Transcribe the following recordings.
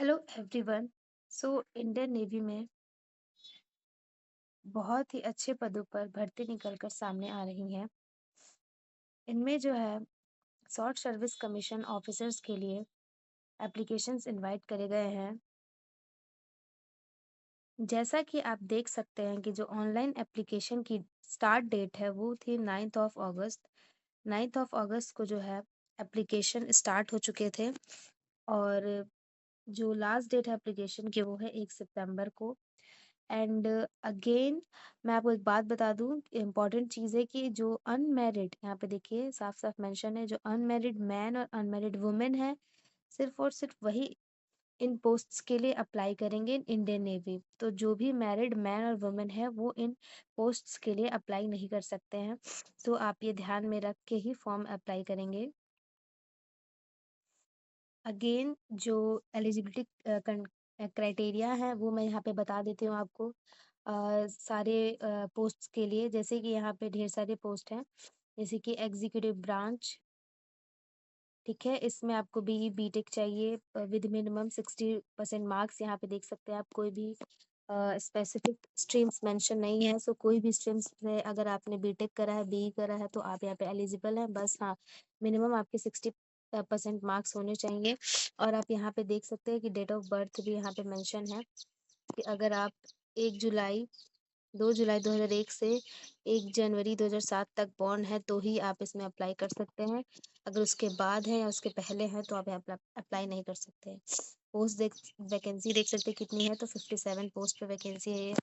Hello everyone. So Indian navy में बहुत ही अच्छे पदों पर भर्ती निकल कर सामने आ रही हैं। इनमें जो है शॉर्ट सर्विस कमीशन ऑफिसर्स के लिए एप्लीकेशंस इनवाइट करे गए हैं। जैसा कि आप देख सकते हैं कि जो ऑनलाइन एप्लीकेशन की स्टार्ट डेट है वो थी 9 ऑफ अगस्त। 9 ऑफ अगस्त को जो है एप्लीकेशन स्टार्ट हो चुके थे और जो लास्ट डेट है एप्लीकेशन की वो है 1 सितंबर को। एंड अगेन मैं आपको एक बात बता दूं, इम्पॉर्टेंट चीज़ है कि जो अनमैरिड, यहाँ पे देखिए साफ साफ मेंशन है, जो अनमैरिड मैन और अनमैरिड वुमेन है सिर्फ और सिर्फ वही इन पोस्ट्स के लिए अप्लाई करेंगे इन इंडियन नेवी। तो जो भी मैरिड मैन और वुमेन है वो इन पोस्ट्स के लिए अप्लाई नहीं कर सकते हैं। तो आप ये ध्यान में रख के ही फॉर्म अप्लाई करेंगे। अगेन जो एलिजिबिलिटी क्राइटेरिया है वो मैं यहाँ पे बता देती हूँ आपको। सारे पोस्ट्स के लिए, जैसे कि यहाँ पे ढेर सारे पोस्ट हैं, जैसे कि एग्जीक्यूटिव ब्रांच, ठीक है। इसमें आपको बीई बीटेक चाहिए विद मिनिमम 60% मार्क्स। यहाँ पे देख सकते हैं आप, कोई भी स्पेसिफिक स्ट्रीम्स मेंशन नहीं है। सो कोई भी स्ट्रीम्स में अगर आपने बीटेक करा है, बीई करा है, तो आप यहाँ पे एलिजिबल हैं। बस हाँ, मिनिमम आपके 60% मार्क्स होने चाहिए। और आप यहाँ पे देख सकते हैं कि डेट ऑफ बर्थ भी यहाँ पे मेंशन है कि अगर आप 1 जुलाई 2 जुलाई 2001 से 1 जनवरी 2007 तक बॉर्न है तो ही आप इसमें अप्लाई कर सकते हैं। अगर उसके बाद है या उसके पहले है तो आप यहाँ अप्लाई नहीं कर सकते हैं। पोस्ट देख वैकेंसी देख सकते हैं कितनी है, तो 57 पोस्ट पे वैकेंसी है ये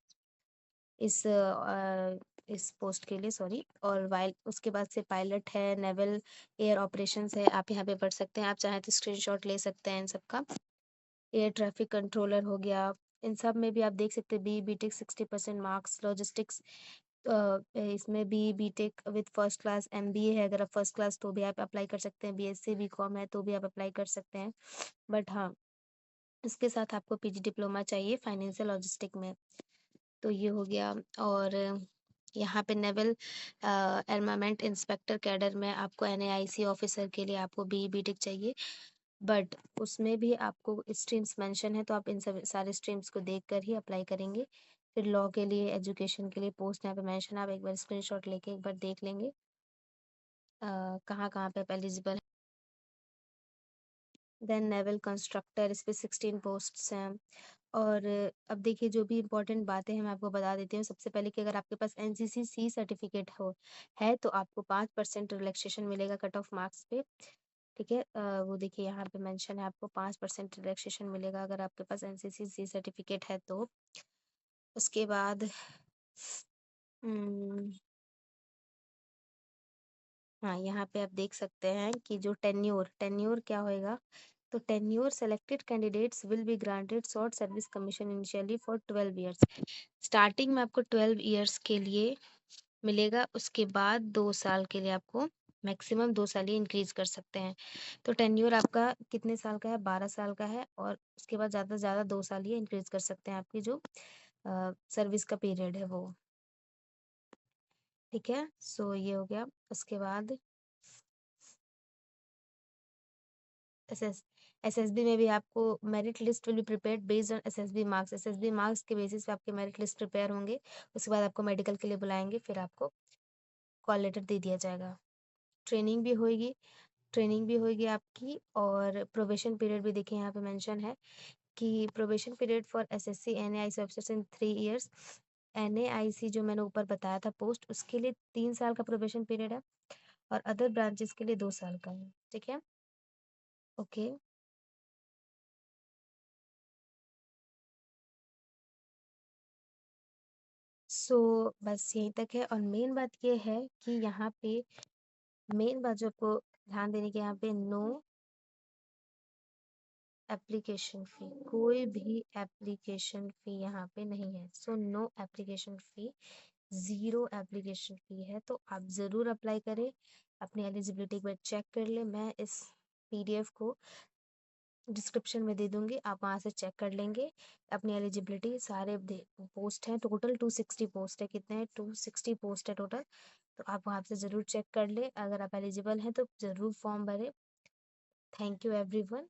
इस पोस्ट के लिए, सॉरी। और वाइल उसके बाद से पायलट है, नेवल एयर ऑपरेशंस है, आप यहाँ पे पढ़ सकते हैं। आप चाहें तो स्क्रीनशॉट ले सकते हैं इन सबका। एयर ट्रैफिक कंट्रोलर हो गया, इन सब में भी आप देख सकते हैं। B BTech 60% marks. लॉजिस्टिक्स, इसमें B BTech with first class MBA है। अगर आप फर्स्ट क्लास तो भी आप अप्लाई कर सकते हैं। बीएससी बीकॉम है तो भी आप अप्लाई कर सकते हैं। बट हाँ, इसके साथ आपको पीजी डिप्लोमा चाहिए फाइनेंशियल लॉजिस्टिक में। तो ये हो गया। और यहाँ पे नेवल आर्मामेंट इंस्पेक्टर कैडर में आपको एनएआईसी ऑफिसर के लिए आपको बी बीटेक चाहिए। बट उसमें भी आपको स्ट्रीम्स मेंशन है, तो आप इन सब सारे स्ट्रीम्स को देख कर ही अप्लाई करेंगे। फिर लॉ के लिए, एजुकेशन के लिए पोस्ट यहाँ पे मेंशन, आप एक बार स्क्रीनशॉट लेके एक बार देख लेंगे कहाँ कहाँ पे आप एलिजिबल। देन नेवल कंस्ट्रक्टर, इस पे 16 पोस्ट्स हैं। और अब देखिए जो भी इम्पोर्टेंट बातें हैं मैं आपको बता देती हूँ। सबसे पहले कि अगर आपके पास एनसीसी सर्टिफिकेट हो है तो आपको 5% रिलैक्सेशन मिलेगा कट ऑफ मार्क्स पे, ठीक है। वो देखिए यहाँ पे मेंशन है, आपको 5% रिलैक्सेशन मिलेगा अगर आपके पास एनसीसी सर्टिफिकेट है तो। उसके बाद हाँ, यहाँ पे आप देख सकते हैं कि जो टेन्योर टेन्योर क्या होएगा। तो tenure selected candidates will be granted short service commission initially for 12 years. Starting में आपको 12 ईयर्स के लिए मिलेगा, उसके बाद 2 साल के लिए आपको मैक्सिमम 2 साल ही इंक्रीज कर सकते हैं। तो टेन्योर आपका कितने साल का है? 12 साल का है। और उसके बाद ज़्यादा से ज़्यादा 2 साल ही इंक्रीज कर सकते हैं आपकी जो सर्विस का पीरियड है वो, ठीक है। सो ये हो गया। उसके बाद एसएस एसएसबी में भी आपको merit list will be prepared based on SSB marks. SSB marks के बेसिस पे आपके मेरिट लिस्ट प्रिपेयर होंगे। उसके बाद आपको मेडिकल के लिए बुलाएंगे, फिर आपको कॉल लेटर दे दिया जाएगा। ट्रेनिंग भी होगी, ट्रेनिंग भी होगी आपकी। और प्रोबेशन पीरियड भी देखिए यहाँ पे मेंशन है कि probation period for SSC NAIC officers in 3 years. NAIC जो मैंने ऊपर बताया था पोस्ट, उसके लिए 3 साल का प्रोबेशन पीरियड है और अदर ब्रांचेस के लिए 2 साल का है, ठीक है। ओके। सो बस यहीं तक है। और मेन बात ये है कि यहाँ पे मेन बात जो आपको ध्यान देने की, यहाँ पे नो एप्लीकेशन फी, कोई भी एप्लीकेशन फी यहाँ पे नहीं है। So no application fee, 0 application fee है। तो आप ज़रूर अप्लाई करें। अपनी एलिजिबिलिटी एक बार चेक कर ले। मैं इस पीडीएफ को डिस्क्रिप्शन में दे दूंगी, आप वहाँ से चेक कर लेंगे अपनी एलिजिबिलिटी। सारे पोस्ट हैं, टोटल 260 पोस्ट है। कितने हैं? 260 पोस्ट है टोटल। तो आप वहाँ से ज़रूर चेक कर ले, अगर आप एलिजिबल हैं तो ज़रूर फॉर्म भरें। Thank you everyone.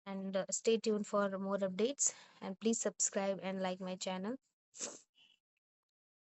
and stay tuned for more updates, and please subscribe and like my channel.